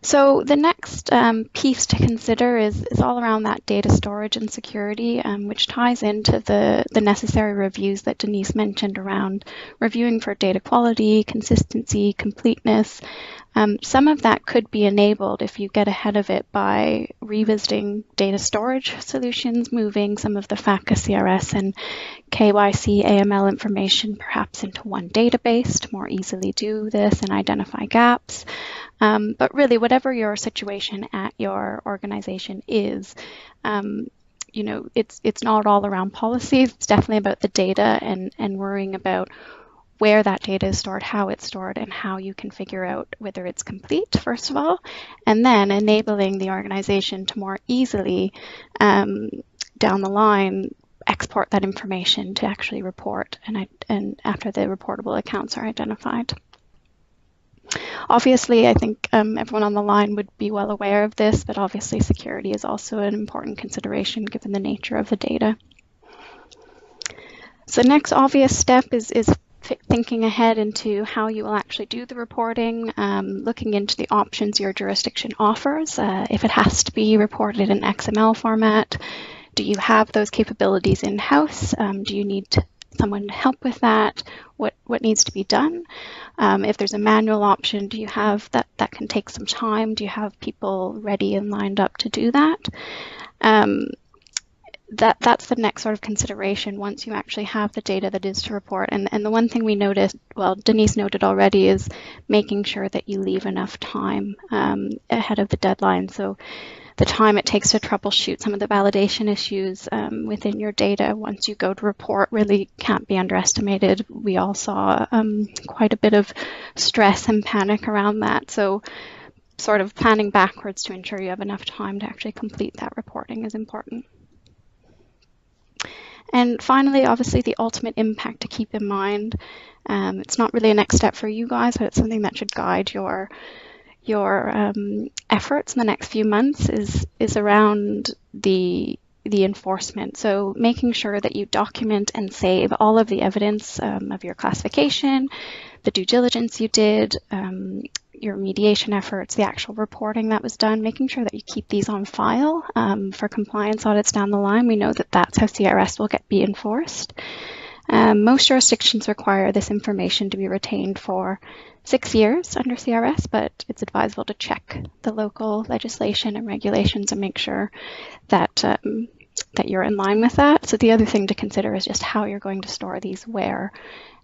So the next piece to consider is all around that data storage and security, which ties into the necessary reviews that Denise mentioned around reviewing for data quality, consistency, completeness. Some of that could be enabled if you get ahead of it by revisiting data storage solutions, moving some of the FATCA, CRS, and KYC AML information perhaps into one database to more easily do this and identify gaps. But really, whatever your situation at your organization is, you know, it's not all around policies. It's definitely about the data and worrying about where that data is stored, how it's stored, and how you can figure out whether it's complete, first of all, and then enabling the organization to more easily, down the line, export that information to actually report and after the reportable accounts are identified. Obviously, I think everyone on the line would be well aware of this, but obviously security is also an important consideration given the nature of the data. So the next obvious step is thinking ahead into how you will actually do the reporting, looking into the options your jurisdiction offers. If it has to be reported in XML format, do you have those capabilities in-house? Do you need someone to help with that? What needs to be done? If there's a manual option, do you have that can take some time? Do you have people ready and lined up to do that? That's the next sort of consideration once you actually have the data that is to report. And the one thing we noticed, well, Denise noted already, is making sure that you leave enough time ahead of the deadline. So the time it takes to troubleshoot some of the validation issues within your data once you go to report really can't be underestimated. We all saw quite a bit of stress and panic around that. So sort of planning backwards to ensure you have enough time to actually complete that reporting is important. And finally, obviously, the ultimate impact to keep in mind. It's not really a next step for you guys, but it's something that should guide your efforts in the next few months is around the enforcement. So making sure that you document and save all of the evidence of your classification, the due diligence you did, your mediation efforts, the actual reporting that was done, making sure that you keep these on file for compliance audits down the line. We know that that's how CRS will be enforced. Most jurisdictions require this information to be retained for 6 years under CRS, but it's advisable to check the local legislation and regulations and make sure that that you're in line with that. So the other thing to consider is just how you're going to store these where,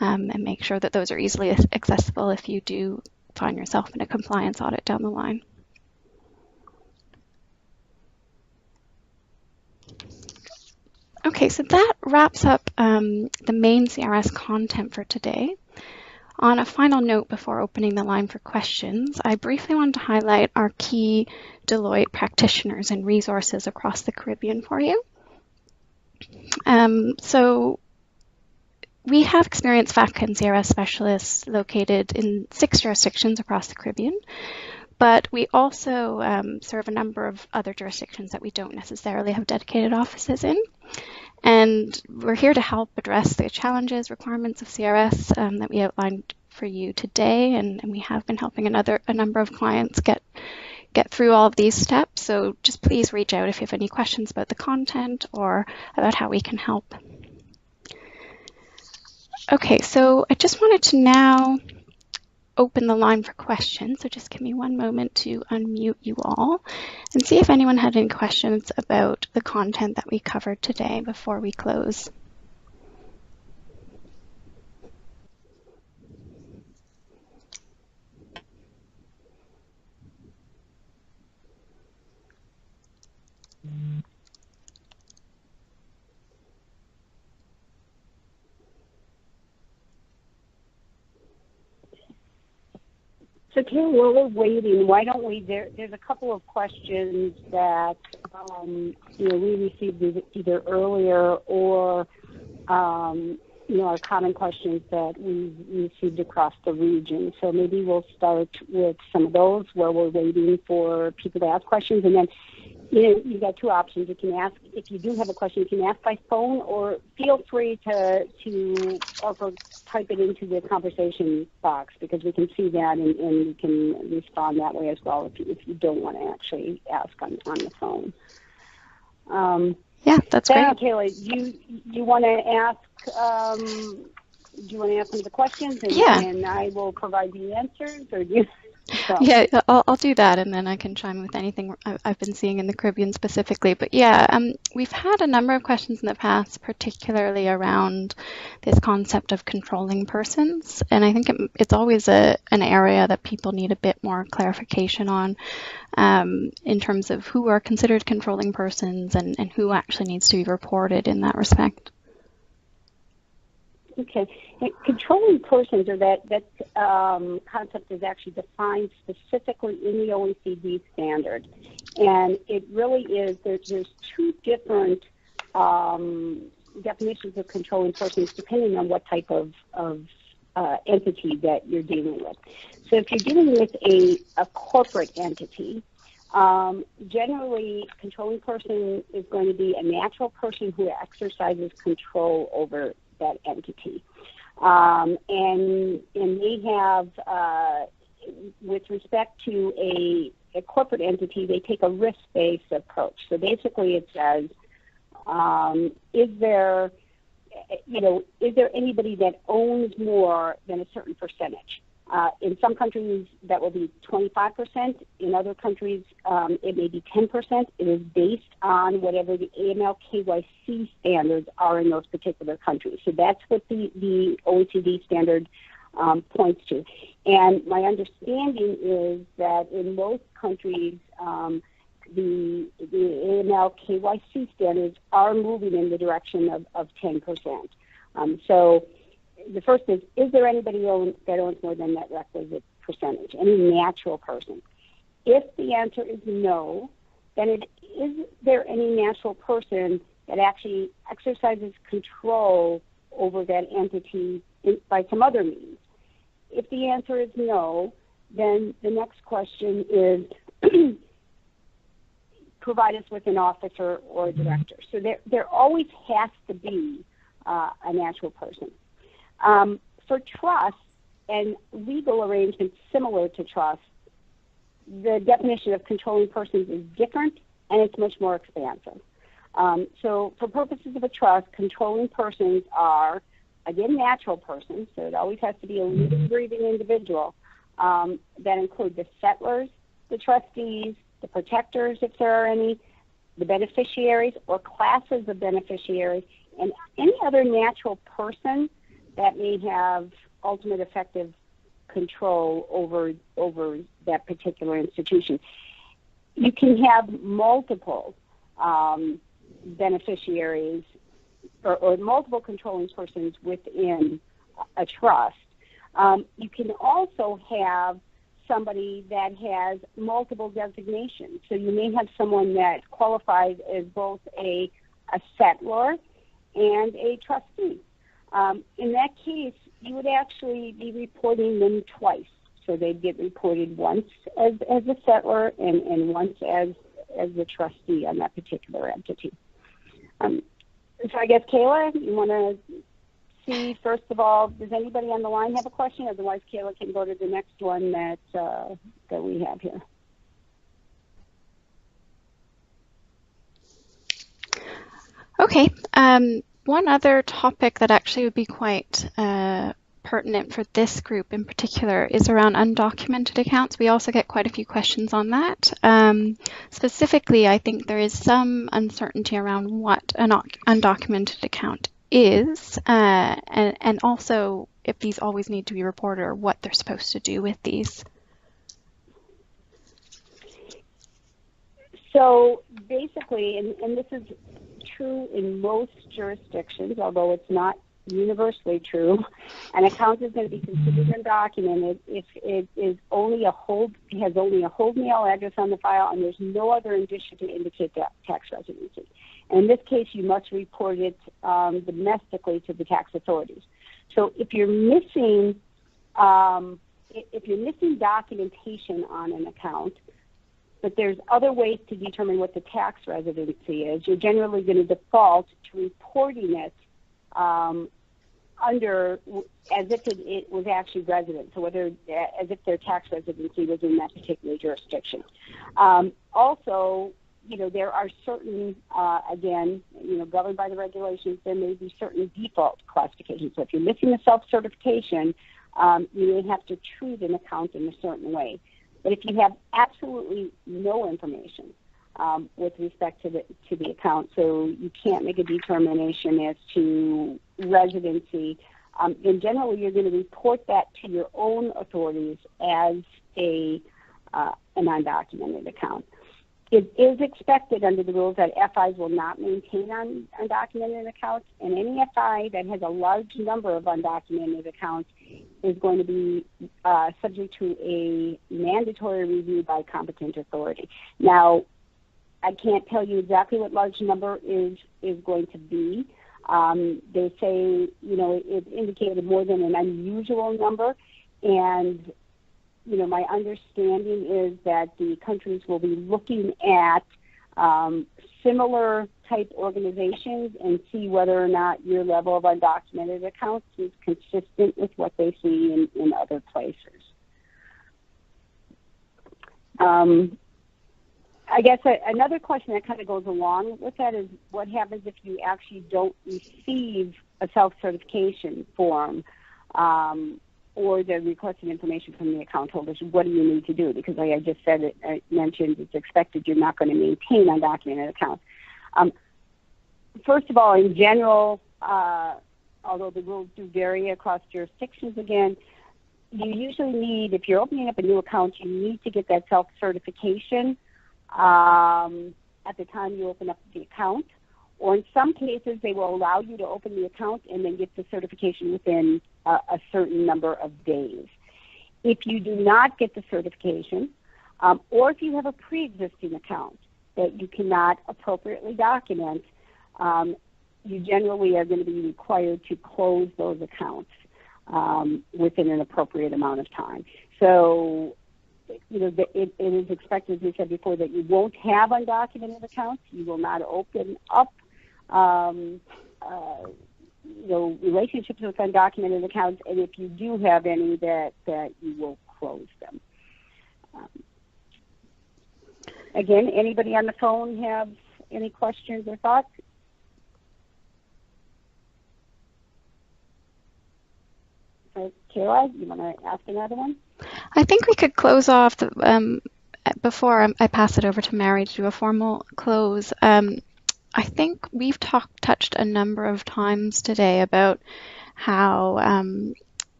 and make sure that those are easily accessible if you do find yourself in a compliance audit down the line. Okay, so that wraps up the main CRS content for today. On a final note before opening the line for questions, I briefly wanted to highlight our key Deloitte practitioners and resources across the Caribbean for you. So we have experienced FATCA and CRS specialists located in 6 jurisdictions across the Caribbean, but we also serve a number of other jurisdictions that we don't necessarily have dedicated offices in. And we're here to help address the challenges, requirements of CRS that we outlined for you today, and we have been helping a number of clients get through all of these steps. So just please reach out if you have any questions about the content or about how we can help. Okay, so I just wanted to now open the line for questions. So just give me one moment to unmute you all and see if anyone had any questions about the content that we covered today before we close. So, Karen, while we're waiting, why don't we? There's a couple of questions that we received either earlier or are common questions that we've received across the region. So maybe we'll start with some of those where we're waiting for people to ask questions, and then you've got 2 options. You can ask, if you do have a question, you can ask by phone, or feel free to also type it into the conversation box, because we can see that and we can respond that way as well if you don't want to actually ask on the phone. Yeah, that's great. Kayla, you want to ask? Do you want to ask me the questions and I will provide the answers, or do you? So. Yeah, I'll do that, and then I can chime in with anything I've been seeing in the Caribbean specifically. But yeah, we've had a number of questions in the past, particularly around this concept of controlling persons. And I think it's always an area that people need a bit more clarification on in terms of who are considered controlling persons and who actually needs to be reported in that respect. Okay. Controlling persons, or that concept is actually defined specifically in the OECD standard. And it really is, there's 2 different definitions of controlling persons depending on what type of entity that you're dealing with. So if you're dealing with a corporate entity, generally controlling person is going to be a natural person who exercises control over that entity. And they have, with respect to a corporate entity, they take a risk-based approach. So basically it says, is there anybody that owns more than a certain percentage? In some countries, that will be 25%. In other countries, it may be 10%. It is based on whatever the AML KYC standards are in those particular countries. So that's what the OECD standard points to. And my understanding is that in most countries, the AML KYC standards are moving in the direction of 10%. So the first is there anybody that owns more than that requisite percentage, any natural person? If the answer is no, then is there any natural person that actually exercises control over that entity by some other means? If the answer is no, then the next question is provide us with an officer or a director. So there always has to be a natural person. For trust and legal arrangements similar to trust, the definition of controlling persons is different and it's much more expansive. So for purposes of a trust, controlling persons are, again, natural persons, so it always has to be a living, breathing individual that include the settlers, the trustees, the protectors, if there are any, the beneficiaries or classes of beneficiaries, and any other natural person that may have ultimate effective control over that particular institution. You can have multiple beneficiaries or multiple controlling persons within a trust. You can also have somebody that has multiple designations. So you may have someone that qualifies as both a settlor and a trustee. In that case, you would actually be reporting them twice. So they'd get reported once as a settlor and once as the trustee on that particular entity. So I guess, Kayla, you want to see, first of all, does anybody on the line have a question? Otherwise, Kayla can go to the next one that we have here. Okay. One other topic that actually would be quite pertinent for this group in particular is around undocumented accounts. We also get quite a few questions on that. Specifically, I think there is some uncertainty around what an undocumented account is, and also if these always need to be reported or what they're supposed to do with these. So basically, and this is true in most jurisdictions, although it's not universally true, an account is going to be considered undocumented if it is only has only a hold mail address on the file and there's no other indicia to indicate that tax residency. And in this case, you must report it domestically to the tax authorities. So if you're missing documentation on an account, but there's other ways to determine what the tax residency is, you're generally going to default to reporting it under as if it was actually resident, so whether as if their tax residency was in that particular jurisdiction. Also, there are certain, again, governed by the regulations, there may be certain default classifications. So if you're missing a self-certification, you may have to treat an account in a certain way. But if you have absolutely no information with respect to the account, so you can't make a determination as to residency, then generally you're going to report that to your own authorities as an undocumented account. It is expected under the rules that FIs will not maintain undocumented accounts, and any FI that has a large number of undocumented accounts is going to be subject to a mandatory review by competent authority. Now, I can't tell you exactly what large number is going to be. They say, it indicated more than an unusual number, and my understanding is that the countries will be looking at similar type organizations and see whether or not your level of undocumented accounts is consistent with what they see in other places. I guess another question that kind of goes along with that is what happens if you actually don't receive a self-certification form or the requested information from the account holders? What do you need to do? Because like I just said, I mentioned it's expected you're not going to maintain undocumented accounts. First of all, in general, although the rules do vary across jurisdictions again, you usually need, if you're opening up a new account, you need to get that self-certification at the time you open up the account. Or in some cases, they will allow you to open the account and then get the certification within a certain number of days. If you do not get the certification, or if you have a pre-existing account that you cannot appropriately document, you generally are going to be required to close those accounts within an appropriate amount of time. So, it is expected, as we said before, that you won't have undocumented accounts. You will not open up, relationships with undocumented accounts, and if you do have any, that you will close them. Again, anybody on the phone have any questions or thoughts? Kayla, you want to ask another one? I think we could close off before I pass it over to Mary to do a formal close. I think we've touched a number of times today about how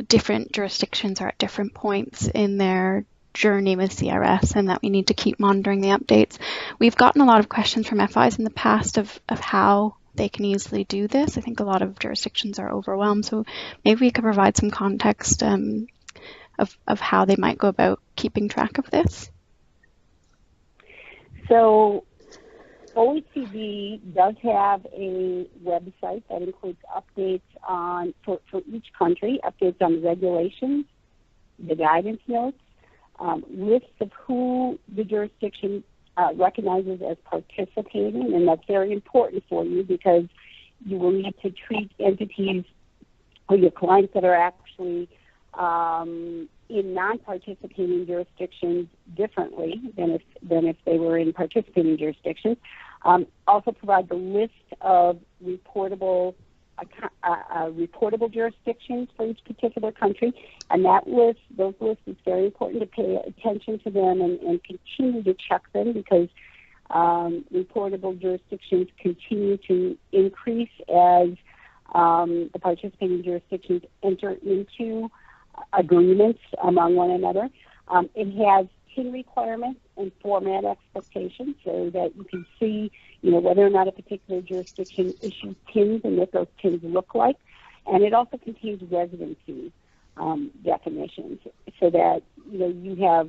different jurisdictions are at different points in their journey with CRS, and that we need to keep monitoring the updates. We've gotten a lot of questions from FIs in the past of how they can easily do this. I think a lot of jurisdictions are overwhelmed, so maybe we could provide some context of how they might go about keeping track of this. So OECD does have a website that includes updates for each country, updates on the regulations, the guidance notes, lists of who the jurisdiction recognizes as participating, and that's very important for you because you will need to treat entities or your clients that are actually in non-participating jurisdictions differently than if they were in participating jurisdictions. Also provide the list of reportable jurisdictions for each particular country, and those lists, it's very important to pay attention to them and continue to check them because reportable jurisdictions continue to increase as the participating jurisdictions enter into agreements among one another. It has TIN requirements and format expectations so that you can see, whether or not a particular jurisdiction issues TINs and what those TINs look like. And it also contains residency definitions so that, you have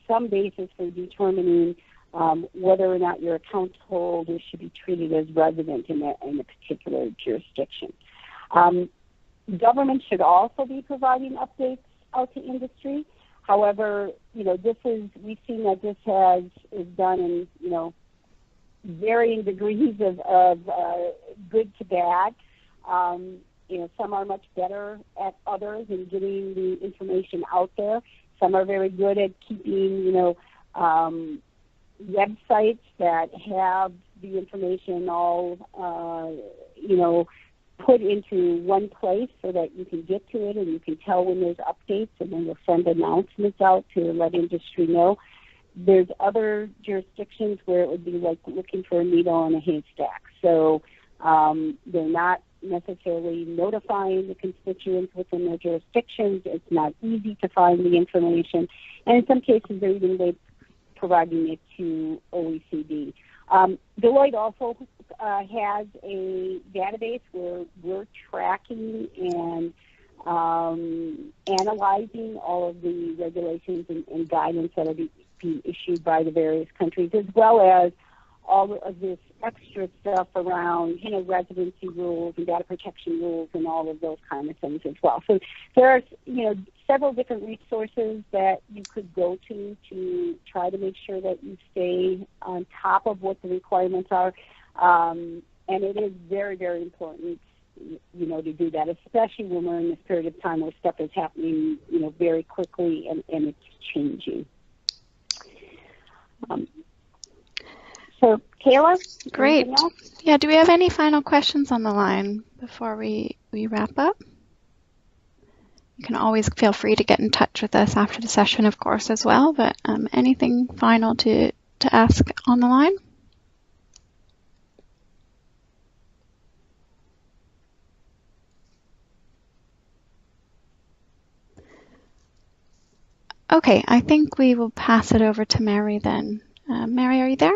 some basis for determining whether or not your account holder should be treated as resident in a particular jurisdiction. Government should also be providing updates out to industry. However, we've seen that this is done in, varying degrees of good to bad. Some are much better at others in getting the information out there. Some are very good at keeping, websites that have the information all, put into one place so that you can get to it and you can tell when there's updates, and then you'll send announcements out to let industry know. There's other jurisdictions where it would be like looking for a needle in a haystack. So they're not necessarily notifying the constituents within their jurisdictions. It's not easy to find the information. And in some cases, they're even providing it to OECD. Deloitte also has a database where we're tracking and analyzing all of the regulations and guidance that are being issued by the various countries, as well as all of this extra stuff around, residency rules and data protection rules and all of those kind of things as well. So there are, several different resources that you could go to try to make sure that you stay on top of what the requirements are. And it is very, very important, to do that, especially when we're in this period of time where stuff is happening, very quickly and it's changing. So, Kayla? Great. Yeah, do we have any final questions on the line before we wrap up? You can always feel free to get in touch with us after the session, of course, as well, but anything final to ask on the line? Okay, I think we will pass it over to Mary then. Mary, are you there?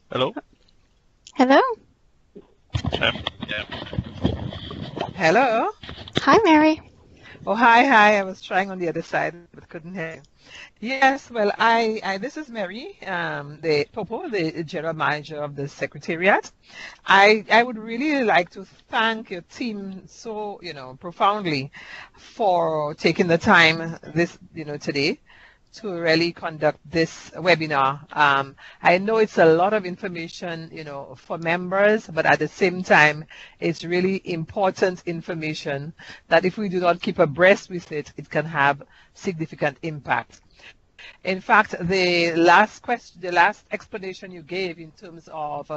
Hello? Hello? Yeah. Hello? Hi, Mary. Oh, hi. I was trying on the other side, but couldn't hear you. Yes, well, this is Mary, the Popo, the General Manager of the Secretariat. I would really like to thank your team so, profoundly for taking the time today to really conduct this webinar. I know it's a lot of information, for members, but at the same time, it's really important information that if we do not keep abreast with it, it can have significant impact. In fact, the last explanation you gave in terms of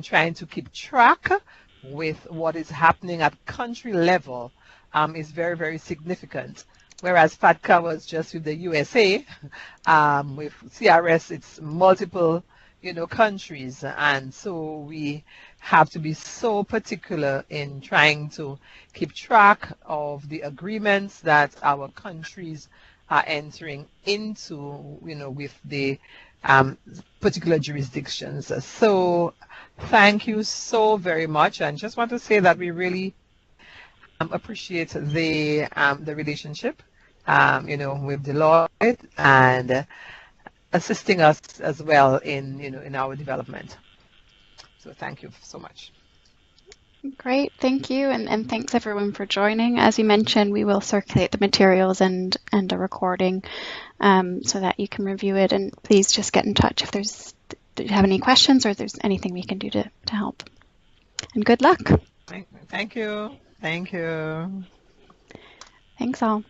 trying to keep track with what is happening at country level is very, very significant. Whereas FATCA was just with the USA, with CRS, it's multiple, countries, and so we have to be so particular in trying to keep track of the agreements that our countries are entering into, with the particular jurisdictions. So thank you so very much. And just want to say that we really appreciate the relationship, with Deloitte and assisting us as well in, in our development. So thank you so much. Great, thank you, and thanks everyone for joining. As you mentioned, we will circulate the materials and a recording so that you can review it, and please just get in touch if you have any questions or if there's anything we can do to help. And good luck. Thank you. Thanks all.